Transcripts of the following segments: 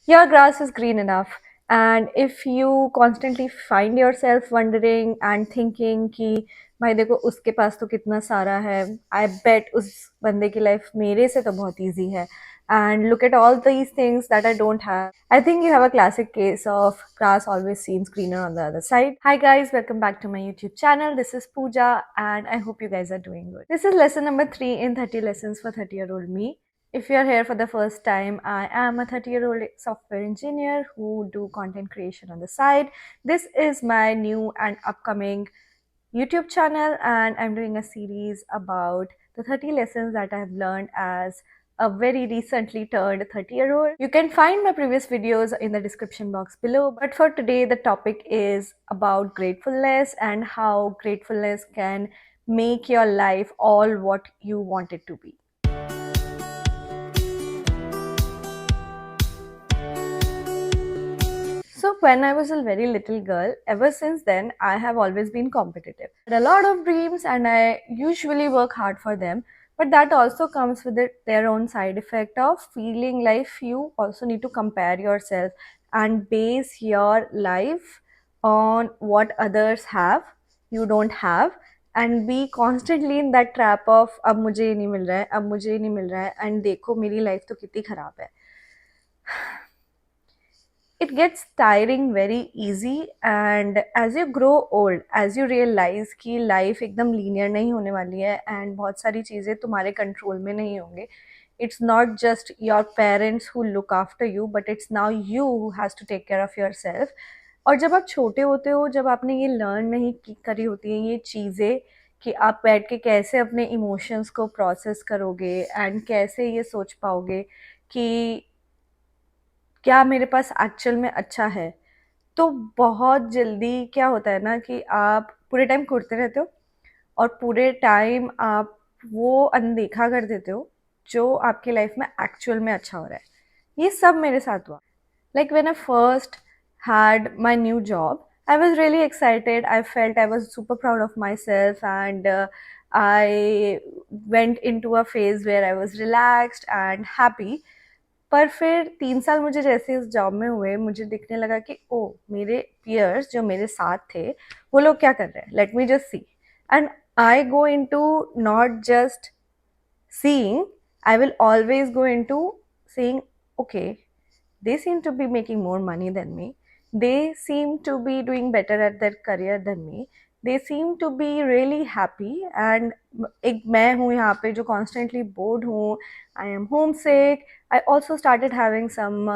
your grass is green enough. And if you constantly find yourself wondering and thinking कि भाई देखो उसके पास तो कितना सारा है, I bet उस बंदे की लाइफ मेरे से तो बहुत easy है, and look at all these things that I don't have. I think you have a classic case of grass always seems greener on the other side. Hi guys, welcome back to my YouTube channel. This is Pooja and I hope you guys are doing good. This is lesson number 3 in 30 lessons for 30-year-old me. If you're here for the first time, I am a 30-year-old software engineer who do content creation on the side. This is my new and upcoming YouTube channel, and I'm doing a series about the 30 lessons that I've learned as a very recently turned 30-year-old. You can find my previous videos in the description box below, but for today the topic is about gratefulness and how gratefulness can make your life all what you want it to be. So when I was a very little girl, ever since then, I have always been competitive. I had a lot of dreams and I usually work hard for them. But that also comes with their own side effect of feeling like you also need to compare yourself and base your life on what others have, you don't have, and be constantly in that trap of अब मुझे ये नहीं मिल रहा है, अब मुझे ये नहीं मिल रहा है, and देखो मेरी लाइफ तो कितनी खराब है. It gets tiring very easy, and as you grow old, as you realize कि life एकदम linear नहीं होने वाली है and बहुत सारी चीज़ें तुम्हारे कंट्रोल में नहीं होंगे. It's not just your parents who look after you, but it's now you who has to take care of yourself. और जब आप छोटे होते हो, जब आपने ये लर्न नहीं करी होती हैं ये चीज़ें कि आप बैठ के कैसे अपने इमोशंस को प्रोसेस करोगे एंड कैसे ये सोच पाओगे कि क्या मेरे पास एक्चुअल में अच्छा है, तो बहुत जल्दी क्या होता है ना कि आप पूरे टाइम कूदते रहते हो और पूरे टाइम आप वो अनदेखा कर देते हो जो आपकी लाइफ में एक्चुअल में अच्छा हो रहा है. ये सब मेरे साथ हुआ. Like when I first had my new job, I was really excited. I felt I was super proud of myself, and I went into a phase where I was relaxed and happy. पर फिर 3 साल मुझे जैसे इस job में हुए, मुझे दिखने लगा कि ओ मेरे पियर्स जो मेरे साथ थे वो लोग क्या कर रहे हैं, let me just see. And I go into not just seeing, I will always go into saying, okay, they seem to be making more money than me. They seem to be doing better at their career than me. They seem to be really happy. And एक मैं हूँ यहाँ पे जो constantly bored हूँ. I am homesick. I also started having some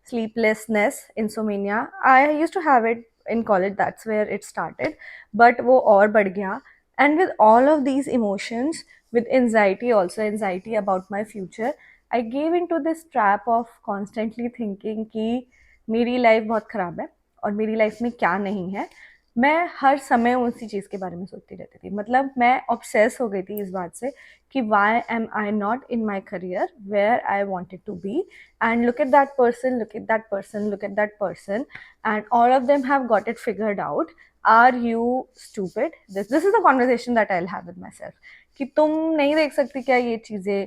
sleeplessness, insomnia. I used to have it in college. That's where it started. But वो और बढ़ गया. And with all of these emotions, with anxiety also, anxiety about my future, I gave into this trap of constantly thinking कि मेरी life बहुत ख़राब है और मेरी लाइफ में क्या नहीं है. मैं हर समय उसी चीज़ के बारे में सोचती रहती थी. मतलब मैं ऑब्सेस हो गई थी इस बात से कि why am I not in my career where I wanted to be, and look at that person, look at that person, look at that person, and all of them have got it figured out. Are you stupid? This is the conversation that I will have with myself कि तुम नहीं देख सकती क्या ये चीज़ें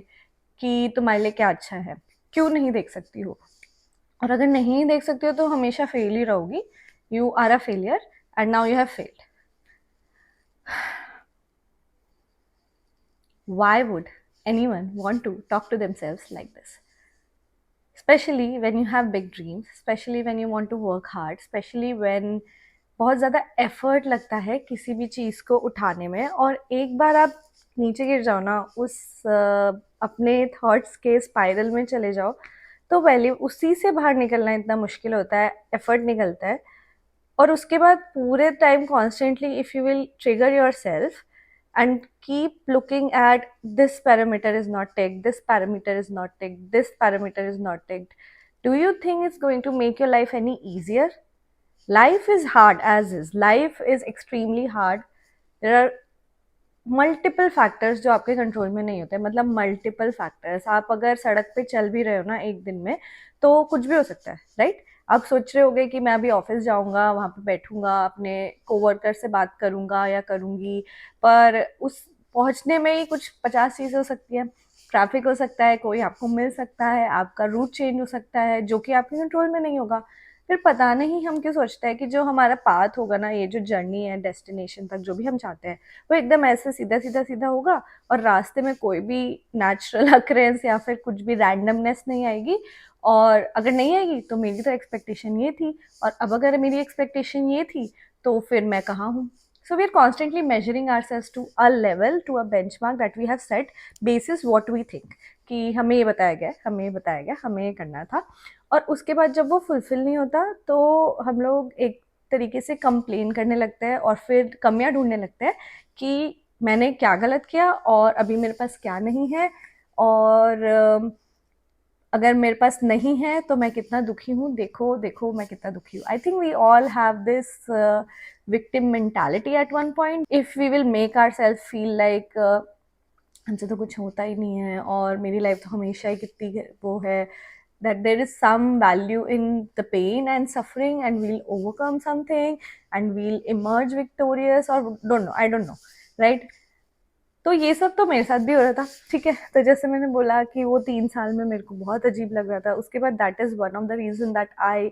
कि तुम्हारे लिए क्या अच्छा है, क्यों नहीं देख सकती हो, और अगर नहीं देख सकती हो तो हमेशा फेल ही रहोगी. You are a failure and now you have failed. Why would anyone want to talk to themselves like this? Especially when you have big dreams, especially when you want to work hard, especially when बहुत ज़्यादा effort लगता है किसी भी चीज़ को उठाने में, और एक बार आप नीचे गिर जाओ ना उस अपने थॉट्स के स्पाइरल में चले जाओ, तो पहले उसी से बाहर निकलना इतना मुश्किल होता है, एफर्ट निकलता है. और उसके बाद पूरे time constantly if you will trigger your self and keep looking at this parameter is not ticked, this parameter is not ticked, this parameter is not ticked, do you think it's going to make your life any easier? Life is hard as is. Life is extremely hard. There are multiple factors जो आपके control में नहीं होते. मतलब multiple factors. आप अगर सड़क पे चल भी रहे हो ना एक दिन में, तो कुछ भी हो सकता है, राइट? आप सोच रहे होगे कि मैं अभी ऑफिस जाऊंगा, वहां पे बैठूंगा, अपने कोवर्कर से बात करूंगा या करूंगी, पर उस पहुंचने में ही कुछ 50 चीज़ें हो सकती है. ट्रैफिक हो सकता है, कोई आपको मिल सकता है, आपका रूट चेंज हो सकता है जो कि आपके कंट्रोल में नहीं होगा। फिर पता नहीं हम क्यों सोचते हैं कि जो हमारा पाथ होगा ना, ये जो जर्नी है डेस्टिनेशन तक जो भी हम चाहते हैं, वो एकदम ऐसे सीधा सीधा सीधा होगा और रास्ते में कोई भी नेचुरल अक्रेंस या फिर कुछ भी रैंडमनेस नहीं आएगी। और अगर नहीं आएगी तो मेरी तो एक्सपेक्टेशन ये थी, और अब अगर मेरी एक्सपेक्टेशन ये थी तो फिर मैं कहाँ हूँ। So we are constantly measuring ourselves to a level, to a benchmark that we have set basis what we think कि हमें ये बताया गया, हमें ये बताया गया, हमें ये करना था। और उसके बाद जब वो फुलफिल नहीं होता तो हम लोग एक तरीके से कंप्लेन करने लगते हैं और फिर कमियां ढूंढने लगते हैं कि मैंने क्या गलत किया और अभी मेरे पास क्या नहीं है, और अगर मेरे पास नहीं है तो मैं कितना दुखी हूँ, देखो देखो मैं कितना दुखी हूँ। I think we all have this victim mentality at one point. If we will make ourself feel like हमसे तो कुछ होता ही नहीं है और मेरी लाइफ तो हमेशा ही कितनी वो है, that there is some value in the pain and suffering and we'll overcome something and we'll emerge victorious, or don't know, I don't know, right? तो ये सब तो मेरे साथ भी हो रहा था, ठीक है। तो जैसे मैंने बोला कि वो 3 साल में मेरे को बहुत अजीब लग रहा था, उसके बाद that is one of the reason that I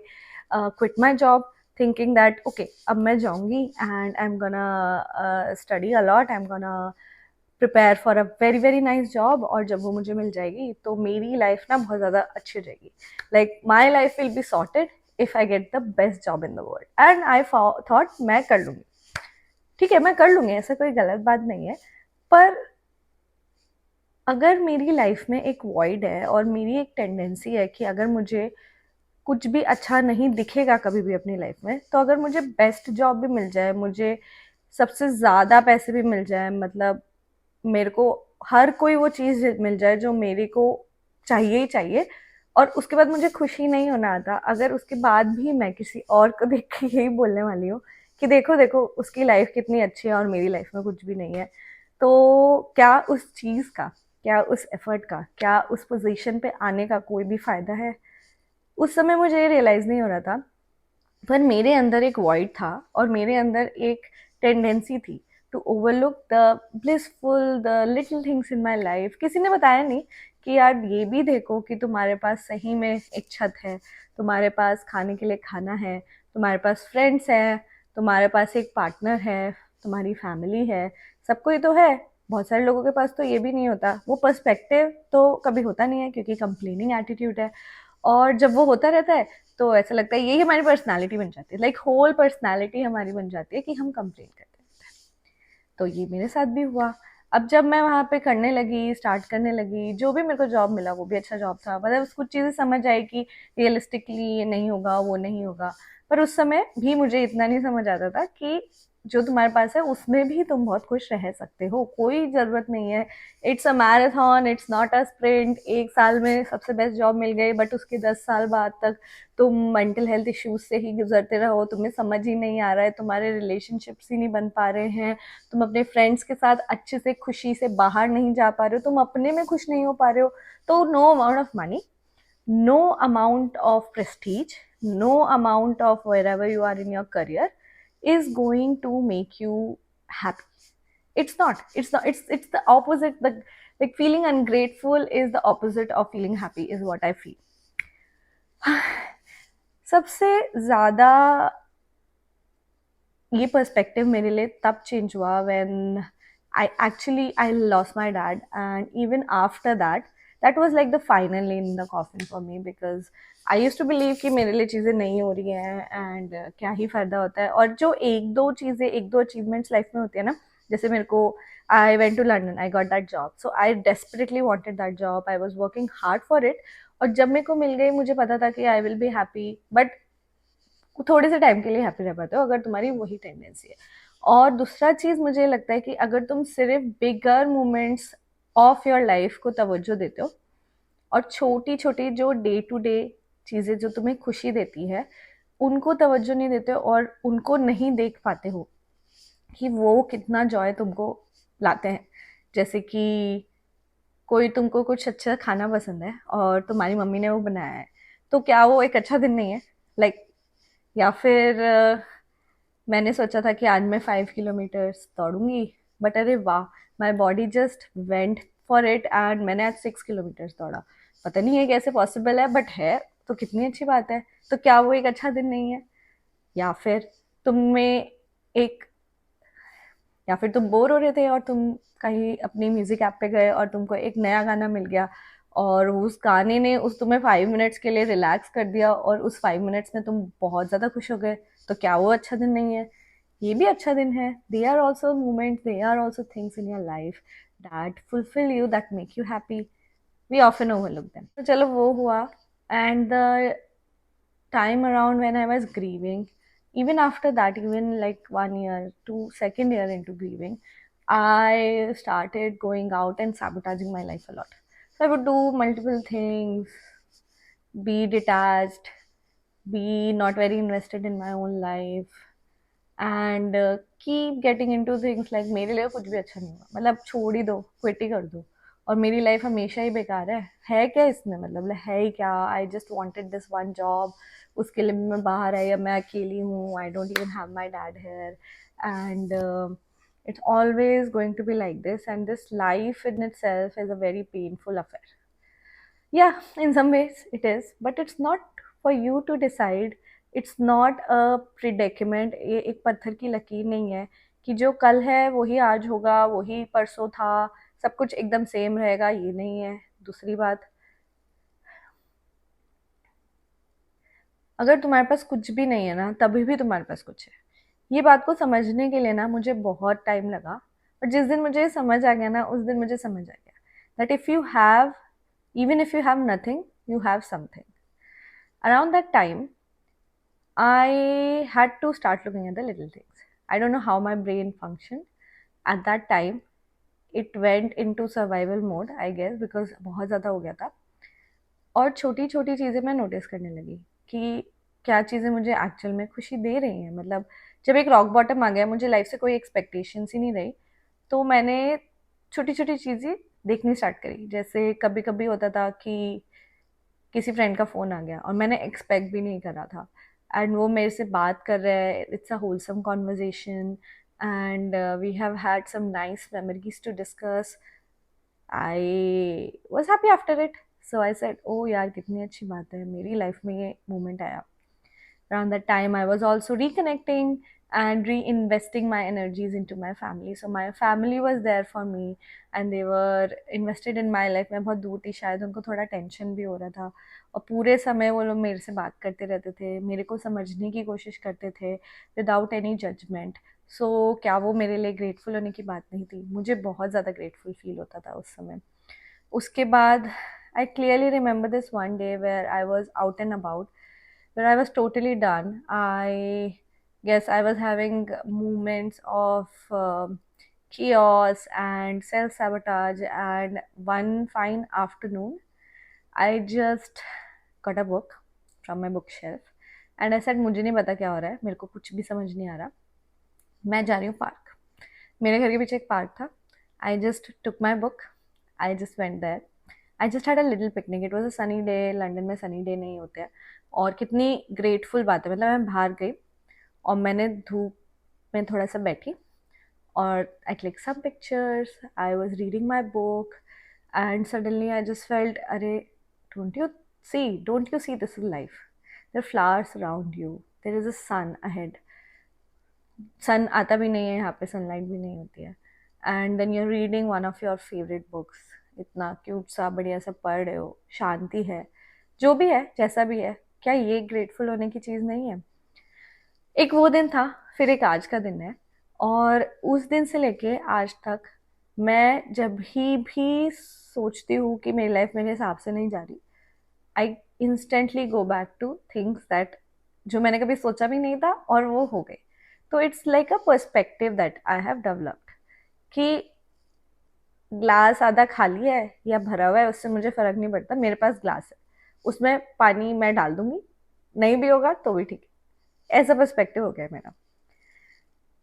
quit my job, thinking that okay अब मैं जाऊंगी and I am gonna study a lot, I am gonna prepare for a very very nice job, और जब वो मुझे मिल जाएगी तो मेरी लाइफ ना बहुत ज़्यादा अच्छी हो जाएगी, like my life will be sorted if I get the best job in the world. And I thought मैं कर लूँगी, ठीक है मैं कर लूँगी, ऐसा कोई गलत बात नहीं है। पर अगर मेरी लाइफ में एक वॉइड है और मेरी एक टेंडेंसी है कि अगर मुझे कुछ भी अच्छा नहीं दिखेगा कभी भी अपनी लाइफ में, तो अगर मुझे बेस्ट जॉब भी मिल जाए, मुझे सबसे ज़्यादा पैसे भी मिल जाए, मतलब मेरे को हर कोई वो चीज़ मिल जाए जो मेरे को चाहिए ही चाहिए, और उसके बाद मुझे खुशी नहीं होना आता, अगर उसके बाद भी मैं किसी और को देख के यही बोलने वाली हूँ कि देखो देखो उसकी लाइफ कितनी अच्छी है और मेरी लाइफ में कुछ भी नहीं है, तो क्या उस चीज़ का, क्या उस एफर्ट का, क्या उस पोजीशन पे आने का कोई भी फ़ायदा है? उस समय मुझे ये रियलाइज़ नहीं हो रहा था, पर मेरे अंदर एक वॉइड था और मेरे अंदर एक टेंडेंसी थी to overlook the blissful, the little things in my life. किसी ने बताया नहीं कि यार ये भी देखो कि तुम्हारे पास सही में एक छत है, तुम्हारे पास खाने के लिए खाना है, तुम्हारे पास फ्रेंड्स हैं, तुम्हारे पास एक पार्टनर है, तुम्हारी फैमिली है, सब कोई तो है। बहुत सारे लोगों के पास तो ये भी नहीं होता, वो पर्सपेक्टिव तो कभी होता नहीं है क्योंकि कंप्लेनिंग एटीट्यूड है। और जब वो होता रहता है तो ऐसा लगता है यही हमारी पर्सनालिटी बन जाती है, लाइक होल पर्सनालिटी हमारी बन जाती है कि हम कंप्लेन करते हैं। तो ये मेरे साथ भी हुआ। अब जब मैं वहाँ पे करने लगी, स्टार्ट करने लगी, जो भी मेरे को जॉब मिला वो भी अच्छा जॉब था, मतलब कुछ चीज़ें समझ आई कि रियलिस्टिकली ये नहीं होगा, वो नहीं होगा। पर उस समय भी मुझे इतना नहीं समझ आता था कि जो तुम्हारे पास है उसमें भी तुम बहुत खुश रह सकते हो, कोई ज़रूरत नहीं है। It's a marathon, it's not a sprint. 1 साल में सबसे बेस्ट जॉब मिल गई बट उसके 10 साल बाद तक तुम मेंटल हेल्थ इश्यूज से ही गुजरते रहो, तुम्हें समझ ही नहीं आ रहा है, तुम्हारे रिलेशनशिप्स ही नहीं बन पा रहे हैं, तुम अपने फ्रेंड्स के साथ अच्छे से खुशी से बाहर नहीं जा पा रहे हो, तुम अपने में खुश नहीं हो पा रहे हो, तो no amount of money, no amount of prestige, no amount of wherever you are in your career is going to make you happy. It's the opposite. The like feeling ungrateful is the opposite of feeling happy is what I feel. सबसे ज़्यादा ये perspective मेरे लिए तब change हुआ when I lost my dad, and even after that, that was like the final nail in the coffin for me, because I used to believe कि मेरे लिए चीज़ें नहीं हो रही हैं एंड क्या ही फ़ायदा होता है। और जो एक दो चीज़ें, एक दो अचीवमेंट्स लाइफ में होती है ना, जैसे मेरे को I went to London, I got that job, so I desperately wanted that job, I was working hard for it, और जब मेरे को मिल गई मुझे पता था कि I will be happy, but थोड़े से टाइम के लिए हैप्पी रह पाते हो अगर तुम्हारी वही टेंडेंसी है। और दूसरा चीज़ मुझे लगता है कि अगर तुम सिर्फ बिगर मोमेंट्स ऑफ योर लाइफ को तवज्जो देते हो और छोटी छोटी जो डे टू डे चीज़ें जो तुम्हें खुशी देती है उनको तवज्जो नहीं देते हो और उनको नहीं देख पाते हो कि वो कितना जॉय तुमको लाते हैं। जैसे कि कोई तुमको कुछ अच्छा खाना पसंद है और तुम्हारी मम्मी ने वो बनाया है, तो क्या वो एक अच्छा दिन नहीं है? लाइक या फिर मैंने सोचा था कि आज मैं 5 किलोमीटर्स दौड़ूंगी, बट अरे वाह, my body just went for it and मैंने आज 6 किलोमीटर्स दौड़ा। पता नहीं है कैसे पॉसिबल है, बट है तो कितनी अच्छी बात है। तो क्या वो एक अच्छा दिन नहीं है? या फिर तुम में एक या फिर तुम बोर हो रहे थे और तुम कहीं अपनी म्यूजिक ऐप पे गए और तुमको एक नया गाना मिल गया, और उस गाने ने उस तुम्हें 5 मिनट्स के लिए रिलैक्स कर दिया, और उस 5 मिनट्स में तुम बहुत ज़्यादा खुश हो गए। तो क्या वो अच्छा दिन नहीं है? ये भी अच्छा दिन है। They are also moments, they are also things in your life that fulfil you, that make you happy. We often overlook them. तो चलो वो हुआ। And the time around when I was grieving, even after that, even like 1 year, to second year into grieving, I started going out and sabotaging my life a lot. So I would do multiple things, be detached, be not very invested in my own life, and keep getting into things like मेरे लिए कुछ भी अच्छा नहीं हुआ, मतलब छोड़ ही दो, क्विट ही कर दो, और मेरी लाइफ हमेशा ही बेकार है क्या इसमें? मतलब है ही क्या? I just wanted this one job, उसके लिए मैं बाहर आई, अब मैं अकेली हूँ, I don't even have my dad here, and it's always going to be like this, and this life in itself is a very painful affair. Yeah, in some ways it is, but it's not for you to decide. It's not a predicament. ये एक पत्थर की लकीर नहीं है कि जो कल है वही आज होगा, वही परसों था, सब कुछ एकदम सेम रहेगा, ये नहीं है। दूसरी बात, अगर तुम्हारे पास कुछ भी नहीं है ना, तभी भी तुम्हारे पास कुछ है। ये बात को समझने के लिए ना मुझे बहुत टाइम लगा, और जिस दिन मुझे ये समझ आ गया ना, उस दिन मुझे समझ आ गया that if you have, even if you have nothing, you have something. Around that time, I had to start looking at the little things. I don't know how my brain functioned. At that time, it went into survival mode, I guess, because बहुत ज़्यादा हो गया था। और छोटी छोटी चीज़ें मैं नोटिस करने लगी कि क्या चीज़ें मुझे एक्चुअल में खुशी दे रही हैं। मतलब जब एक रॉक बॉटम आ गया, मुझे लाइफ से कोई एक्सपेक्टेशंस ही नहीं रही, तो मैंने छोटी छोटी चीज़ें देखनी स्टार्ट करी। जैसे कभी कभी होता था कि किसी फ्रेंड का फ़ोन आ गया और मैंने एक्सपेक्ट भी नहीं करा था, एंड वो मेरे से बात कर रहा है, it's a wholesome conversation, and we have had some nice memories to discuss. I was happy after it. So I said, ओ यार कितनी अच्छी बात है, मेरी लाइफ में ये मोमेंट आया। Around that time, I was also reconnecting and reinvesting my energies into my family. So my family was there for me and they were invested in my life. मैं बहुत दूर थी, शायद उनको थोड़ा टेंशन भी हो रहा था, और पूरे समय वो लोग मेरे से बात करते रहते थे, मेरे को समझने की कोशिश करते थे विदाउट एनी जजमेंट। सो क्या वो मेरे लिए ग्रेटफुल होने की बात नहीं थी? मुझे बहुत ज़्यादा ग्रेटफुल फील होता था उस समय। उसके बाद I clearly remember this one day where I was out and about, where I was totally done. I guess I was having moments of chaos and self sabotage. And one fine afternoon, I just got a book from my bookshelf and I said, मुझे नहीं पता क्या हो रहा है, मेरे को कुछ भी समझ नहीं आ रहा, मैं जा रही हूँ पार्क। मेरे घर के पीछे एक पार्क था। I just took my book, I just went there, I just had a little picnic. It was a sunny day, London में सनी डे नहीं होते हैं, और कितनी ग्रेटफुल बात है। मतलब मैं बाहर गई और मैंने धूप में थोड़ा सा बैठी, और I click some pictures, I was reading my book, and suddenly I just felt, अरे don't you see this is life, there flowers around you, there is a sun ahead. Sun आता भी नहीं है यहाँ पे, सनलाइट भी नहीं होती है, and then you are reading one of your favourite books, इतना क्यूट सा बढ़िया सा पढ़ रहे हो, शांति है, जो भी है जैसा भी है। क्या ये ग्रेटफुल होने की चीज़ नहीं है? एक वो दिन था, फिर एक आज का दिन है, और उस दिन से लेके आज तक मैं जब भी सोचती हूँ कि मेरी लाइफ मेरे हिसाब से नहीं जा रही, I instantly go back to things that जो मैंने कभी सोचा भी नहीं था और वो हो गए। तो it's like a perspective that I have developed कि ग्लास आधा खाली है या भरा हुआ है, उससे मुझे फर्क नहीं पड़ता, मेरे पास ग्लास है, उसमें पानी मैं डाल दूंगी, नहीं भी होगा तो भी ठीक है। ऐसा पर्सपेक्टिव हो गया मेरा।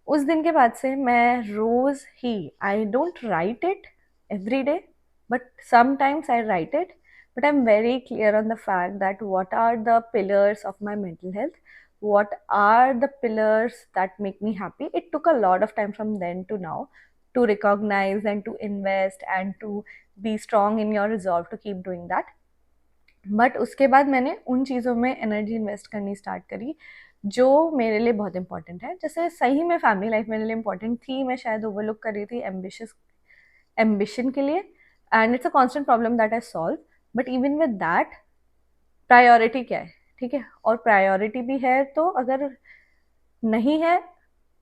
उस दिन के बाद से मैं रोज ही, I don't write it every day, but sometimes I write it, but I'm very clear on the fact that what are the pillars of my mental health, what are the pillars that make me happy. It took a lot of time from then to now to recognize and to invest and to be strong in your resolve to keep doing that. But उसके बाद मैंने उन चीज़ों में energy invest करनी start करी जो मेरे लिए बहुत इंपॉर्टेंट है. जैसे सही में फैमिली लाइफ मेरे लिए इंपॉर्टेंट थी, मैं शायद ओवरलुक कर रही थी एम्बिशन के लिए, and it's a constant problem that I solve. But even with that priority क्या है, ठीक है, और प्रायोरिटी भी है तो अगर नहीं है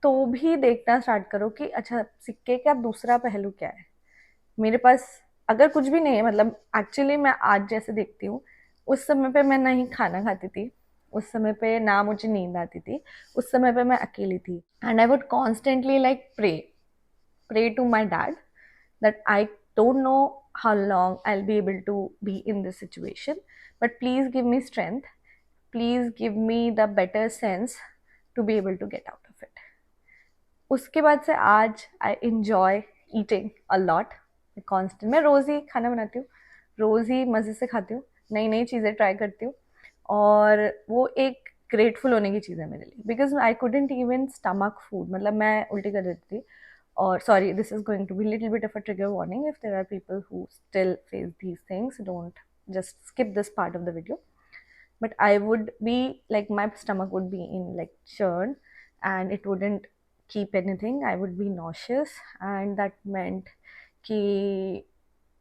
तो भी देखना स्टार्ट करो कि अच्छा सिक्के का दूसरा पहलू क्या है. मेरे पास अगर कुछ भी नहीं है, मतलब एक्चुअली मैं आज जैसे देखती हूँ, उस समय पे मैं नहीं खाना खाती थी, उस समय पे ना मुझे नींद आती थी, उस समय पे मैं अकेली थी, and I would constantly like pray to my dad that I don't know how long I'll be able to be in this situation, but please give me strength, please give me the better sense to be able to get out of it. उसके बाद से आज I enjoy eating a lot. Constant मैं रोज़ ही खाना बनाती हूँ, रोज़ ही मज़े से खाती हूँ, नई नई चीज़ें ट्राई करती हूँ, और वो एक ग्रेटफुल होने की चीज़ है मेरे लिए. Because I couldn't even stomach food, मतलब मैं उल्टी कर देती थी. और sorry, this is going to be little bit of a trigger warning. If there are people who still face these things, don't just skip this part of the video. But I would be like, my stomach would be in like churn, and it wouldn't keep anything. I would be nauseous, and that meant कि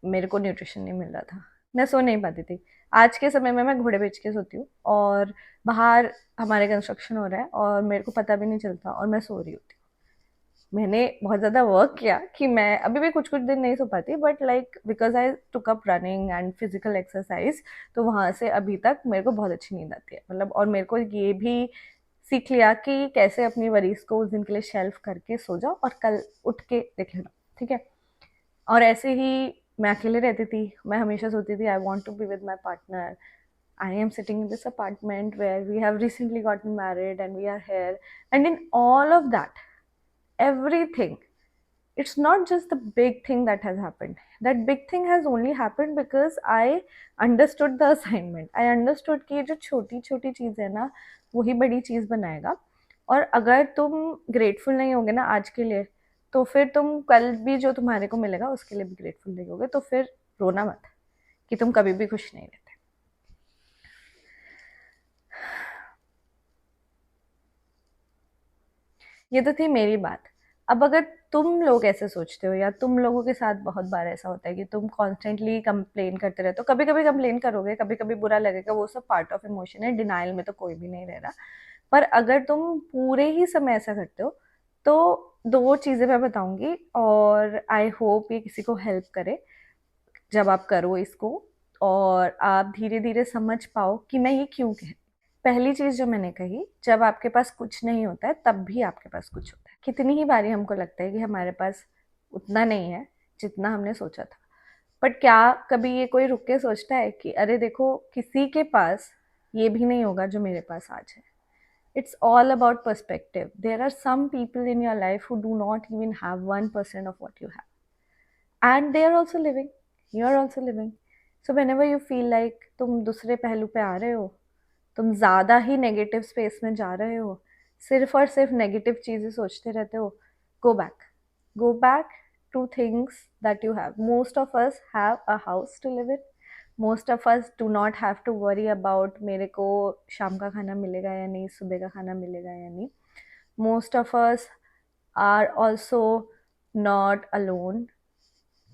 मेरे को nutrition नहीं मिल रहा था, मैं सो नहीं पाती थी. आज के समय में मैं घोड़े बेच के सोती हूँ, और बाहर हमारे कंस्ट्रक्शन हो रहा है और मेरे को पता भी नहीं चलता और मैं सो रही होती हूँ. मैंने बहुत ज़्यादा वर्क किया कि मैं अभी भी कुछ कुछ दिन नहीं सो पाती, but like because I took up running and physical exercise, तो वहाँ से अभी तक मेरे को बहुत अच्छी नींद आती है. मतलब और मेरे को ये भी सीख लिया कि कैसे अपनी वरीज को उस दिन के लिए शेल्फ करके सो जाओ और कल उठ के देख लेना, ठीक है. और ऐसे ही मैं अकेले रहती थी, मैं हमेशा सोचती थी I want to be with my partner. I am sitting in this apartment where we have recently gotten married and we are here, and in all of that everything, it's not just the big thing that has happened. That big thing has only happened because I understood the assignment. I understood कि ये जो छोटी छोटी चीज़ है ना, वही बड़ी चीज़ बनाएगा. और अगर तुम ग्रेटफुल नहीं होगे ना आज के लिए, तो फिर तुम कल भी जो तुम्हारे को मिलेगा उसके लिए भी ग्रेटफुल नहीं होगे. तो फिर रोना मत कि तुम कभी भी खुश नहीं रहते. ये तो थी मेरी बात. अब अगर तुम लोग ऐसे सोचते हो, या तुम लोगों के साथ बहुत बार ऐसा होता है कि तुम कॉन्स्टेंटली कंप्लेन करते रहते हो, कभी कभी कंप्लेन करोगे, कभी कभी बुरा लगेगा, वो सब पार्ट ऑफ इमोशन है, डिनाइल में तो कोई भी नहीं रह रहा. पर अगर तुम पूरे ही समय ऐसा करते हो, तो दो चीज़ें मैं बताऊंगी, और आई होप ये किसी को हेल्प करे जब आप करो इसको, और आप धीरे धीरे समझ पाओ कि मैं ये क्यों कह. पहली चीज़ जो मैंने कही, जब आपके पास कुछ नहीं होता है तब भी आपके पास कुछ होता है. कितनी ही बारी हमको लगता है कि हमारे पास उतना नहीं है जितना हमने सोचा था. बट क्या कभी ये कोई रुक के सोचता है कि अरे देखो, किसी के पास ये भी नहीं होगा जो मेरे पास आज है. It's all about perspective. There are some people in your life who do not even have 1% of what you have, and they are also living, you are also living. So whenever you feel like तुम दूसरे पहलू पे आ रहे हो, तुम ज़्यादा ही negative space में जा रहे हो, सिर्फ और सिर्फ नेगेटिव चीज़ें सोचते रहते हो, go back to things that you have. Most of us have a house to live in. Most of us do not have to worry about मेरे को शाम का खाना मिलेगा या नहीं, सुबह का खाना मिलेगा या नहीं. Most of us are also not alone.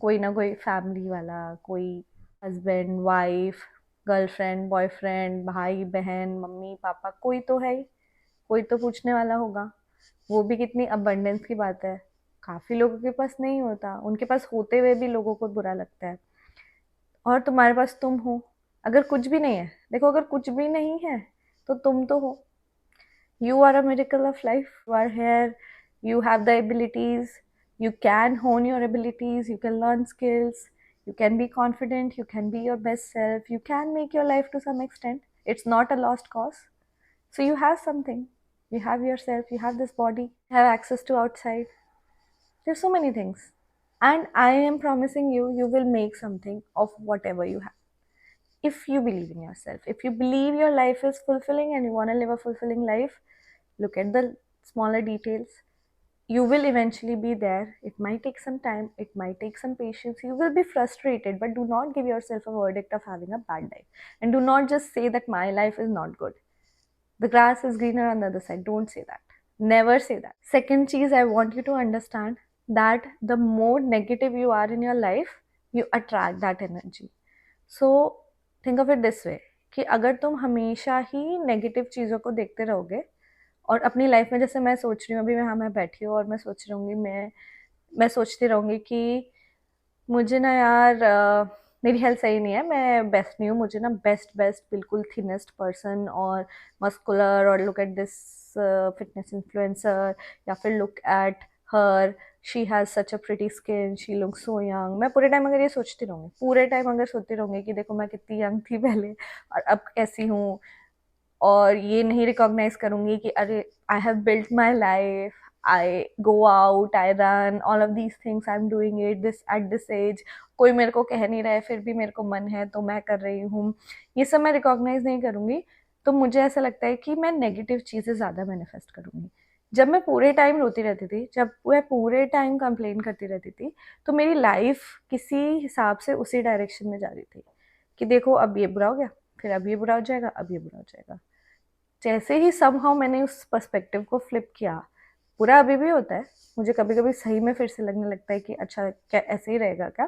कोई ना कोई फैमिली वाला, कोई हस्बैंड वाइफ, गर्लफ्रेंड बॉयफ्रेंड, भाई बहन, मम्मी पापा, कोई तो है ही, कोई तो पूछने वाला होगा. वो भी कितनी अबंडेंस की बात है. काफ़ी लोगों के पास नहीं होता, उनके पास होते हुए भी लोगों को बुरा लगता है. और तुम्हारे पास तुम हो. अगर कुछ भी नहीं है, देखो, अगर कुछ भी नहीं है तो तुम तो हो. You are a miracle of life. You are here. You have the abilities. You can hone your abilities. You can learn skills. You can be confident. You can be your best self. You can make your life to some extent. It's not a lost cause. So you have something. You have yourself. You have this body. You have access to outside. There's so many things. And I am promising you, you will make something of whatever you have. If you believe in yourself, if you believe your life is fulfilling and you want to live a fulfilling life, look at the smaller details. you will eventually be there. It might take some time, it might take some patience, you will be frustrated, but do not give yourself a verdict of having a bad life. And do not just say that my life is not good. The grass is greener on the other side. Don't say that. Never say that. Second cheese, I want you to understand that the more negative you are in your life, you attract that energy. So think of it this way कि अगर तुम हमेशा ही negative चीज़ों को देखते रहोगे और अपनी लाइफ में, जैसे मैं सोच रही हूँ अभी, मैं हाँ मैं बैठी हूँ और मैं सोच रहूँगी, मैं सोचती रहूँगी कि मुझे ना यार मेरी हेल्थ सही नहीं है, मैं बेस्ट नहीं हूँ, मुझे ना बेस्ट बेस्ट बिल्कुल थिनेस्ट पर्सन और मस्कुलर, और look at this fitness influencer, या फिर look at her, she has such a pretty skin, she look so young. मैं पूरे टाइम अगर ये सोचती रहूँगी, पूरे टाइम अगर सोचती रहूँगी कि देखो मैं कितनी यंग थी पहले और अब कैसी हूँ, और ये नहीं रिकॉग्नाइज करूँगी कि अरे I have built my life, I go out, I run, all of these things, I am doing it this at this age, कोई मेरे को कह नहीं रहा है फिर भी मेरे को मन है तो मैं कर रही हूँ, ये सब मैं रिकॉग्नाइज नहीं करूँगी, तो मुझे ऐसा लगता है कि मैं नेगेटिव चीज़ें ज़्यादा मैनिफेस्ट करूँगी। जब मैं पूरे टाइम रोती रहती थी, जब मैं पूरे टाइम कंप्लेन करती रहती थी, तो मेरी लाइफ किसी हिसाब से उसी डायरेक्शन में जा रही थी कि देखो अब ये बुरा हो गया, फिर अब ये बुरा हो जाएगा, अब ये बुरा हो जाएगा। जैसे ही समहाउ मैंने उस पर्सपेक्टिव को फ्लिप किया, बुरा अभी भी होता है, मुझे कभी कभी सही में फिर से लगने लगता है कि अच्छा क्या ऐसे ही रहेगा क्या,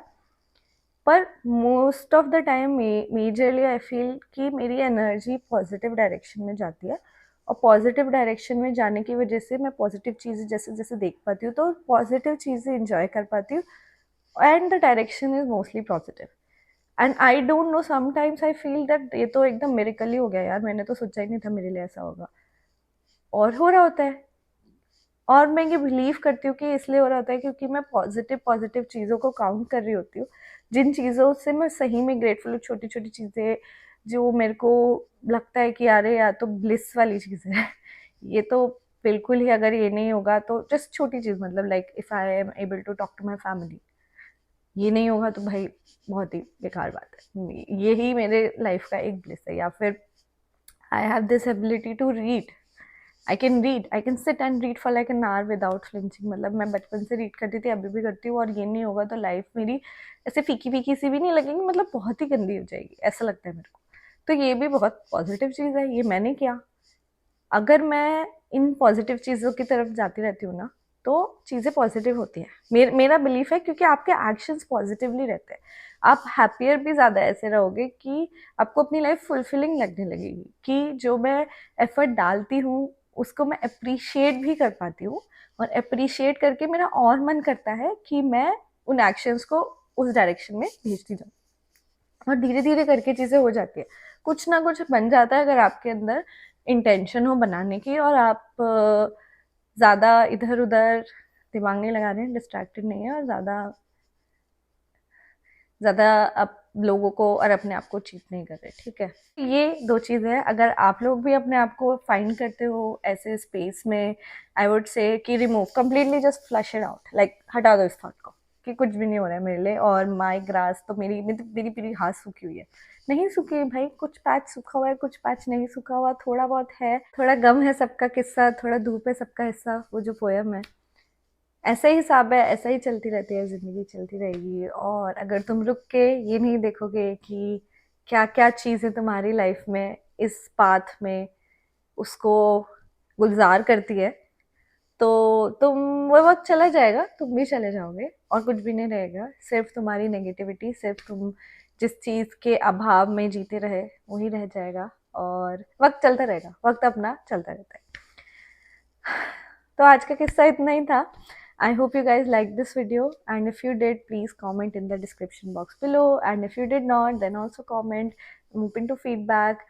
पर most of the time majorly I feel कि मेरी एनर्जी पॉजिटिव डायरेक्शन में जाती है, और पॉजिटिव डायरेक्शन में जाने की वजह से मैं पॉजिटिव चीज़ें जैसे जैसे देख पाती हूँ तो पॉजिटिव चीज़ें इंजॉय कर पाती हूँ, and the direction is mostly positive. And I don't know, sometimes I feel that ये तो एकदम मिरेकल ही हो गया यार, मैंने तो सोचा ही नहीं था मेरे लिए ऐसा होगा, और हो रहा होता है। और मैं ये बिलीव करती हूँ कि इसलिए हो रहा होता है क्योंकि मैं पॉजिटिव पॉजिटिव चीज़ों को काउंट कर रही होती हूँ, जिन चीज़ों से मैं सही में ग्रेटफुल हूँ, छोटी छोटी चीज़ें जो मेरे को लगता है कि यार यार तो ब्लिस वाली चीज़ है ये तो बिल्कुल ही, अगर ये नहीं होगा तो जस्ट छोटी चीज़, मतलब like if I am able to talk to my family, ये नहीं होगा तो भाई बहुत ही बेकार बात है, यही मेरे लाइफ का एक ब्लिस है। या फिर I have this ability to read, I can sit and read for like an hour without flinching, मतलब मैं बचपन से रीड करती थी, अभी भी करती हूँ, और ये नहीं होगा तो लाइफ मेरी ऐसे फीकी फीकी सी भी नहीं लगेगी, मतलब बहुत ही गंदी हो जाएगी, ऐसा लगता है मेरे को। तो ये भी बहुत पॉजिटिव चीज़ है, ये मैंने किया। अगर मैं इन पॉजिटिव चीज़ों की तरफ जाती रहती हूँ ना, तो चीज़ें पॉजिटिव होती हैं, मेरा बिलीफ है, क्योंकि आपके एक्शंस पॉजिटिवली रहते हैं, आप हैप्पियर भी ज़्यादा ऐसे रहोगे कि आपको अपनी लाइफ फुलफिलिंग लगने लगेगी, कि जो मैं एफर्ट डालती हूँ उसको मैं अप्रिशिएट भी कर पाती हूँ, और अप्रिशिएट करके मेरा और मन करता है कि मैं उन एक्शंस को उस डायरेक्शन में भेजती जाऊँ, और धीरे धीरे करके चीज़ें हो जाती है, कुछ ना कुछ बन जाता है अगर आपके अंदर इंटेंशन हो बनाने की, और आप ज़्यादा इधर उधर दिमाग नहीं लगा रहे हैं, डिस्ट्रैक्टेड नहीं है, और ज़्यादा ज़्यादा आप लोगों को और अपने आप को चीट नहीं कर रहे, ठीक है। ये दो चीज़ है, अगर आप लोग भी अपने आप को फाइंड करते हो ऐसे स्पेस में, आई वुड से कि remove completely, just flush it out, like हटा दो इस थॉट को कि कुछ भी नहीं हो रहा है मेरे लिए, और माई ग्रास तो मेरी पूरी हाथ सूखी हुई है, नहीं सूखी है भाई, कुछ पैच सूखा हुआ है, कुछ पैच नहीं सूखा हुआ, थोड़ा बहुत है, थोड़ा गम है सबका किस्सा, थोड़ा धूप है सबका हिस्सा, वो जो पोयम है, ऐसा ही हिसाब है, ऐसा ही चलती रहती है ज़िंदगी, चलती रहेगी। और अगर तुम रुक के ये नहीं देखोगे कि क्या क्या चीज़ें तुम्हारी लाइफ में इस पाथ में उसको गुलजार करती है, तो तुम, वो वक्त चला जाएगा, तुम भी चले जाओगे, और कुछ भी नहीं रहेगा, सिर्फ तुम्हारी नेगेटिविटी, सिर्फ तुम जिस चीज़ के अभाव में जीते रहे वही रह जाएगा, और वक्त चलता रहेगा, वक्त अपना चलता रहता है। तो आज का किस्सा इतना ही था। I hope you guys liked this video, and if you did, please comment in the description box below, and if you did not, then also comment. I'm open to feedback,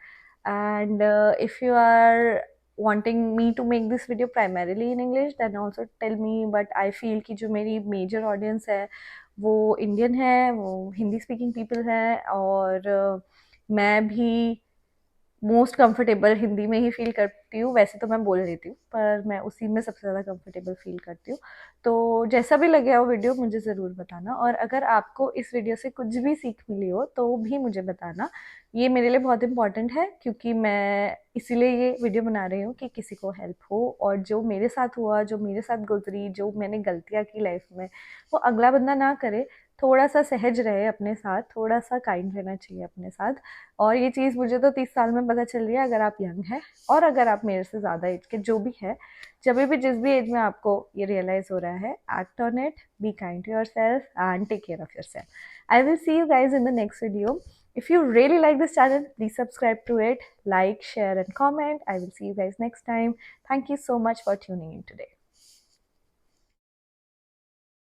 and if you are wanting me to make this video primarily in English, then also tell me, but I feel कि जो मेरी major audience है वो Indian है, वो Hindi speaking people है, और मैं भी मोस्ट कंफर्टेबल हिंदी में ही फ़ील करती हूँ। वैसे तो मैं बोल लेती हूँ, पर मैं उसी में सबसे ज़्यादा कंफर्टेबल फ़ील करती हूँ। तो जैसा भी लगे वो वीडियो मुझे ज़रूर बताना, और अगर आपको इस वीडियो से कुछ भी सीख मिली हो तो भी मुझे बताना। ये मेरे लिए बहुत इम्पोर्टेंट है, क्योंकि मैं इसीलिए ये वीडियो बना रही हूँ कि किसी को हेल्प हो, और जो मेरे साथ हुआ, जो मेरे साथ गुजरी, जो मैंने गलतियाँ की लाइफ में, वो अगला बंदा ना करे। थोड़ा सा सहज रहे अपने साथ, थोड़ा सा काइंड रहना चाहिए अपने साथ। और ये चीज़ मुझे तो 30 साल में पता चल रही है। अगर आप यंग हैं और अगर आप मेरे से ज़्यादा एज के जो भी है, जब भी जिस भी एज में आपको ये रियलाइज़ हो रहा है, act on it, be kind to yourself and take care of yourself. I will see you guys in the next video. If you really like this channel, please subscribe to it, like, share and comment. I will see you guys next time. Thank you so much for tuning in today.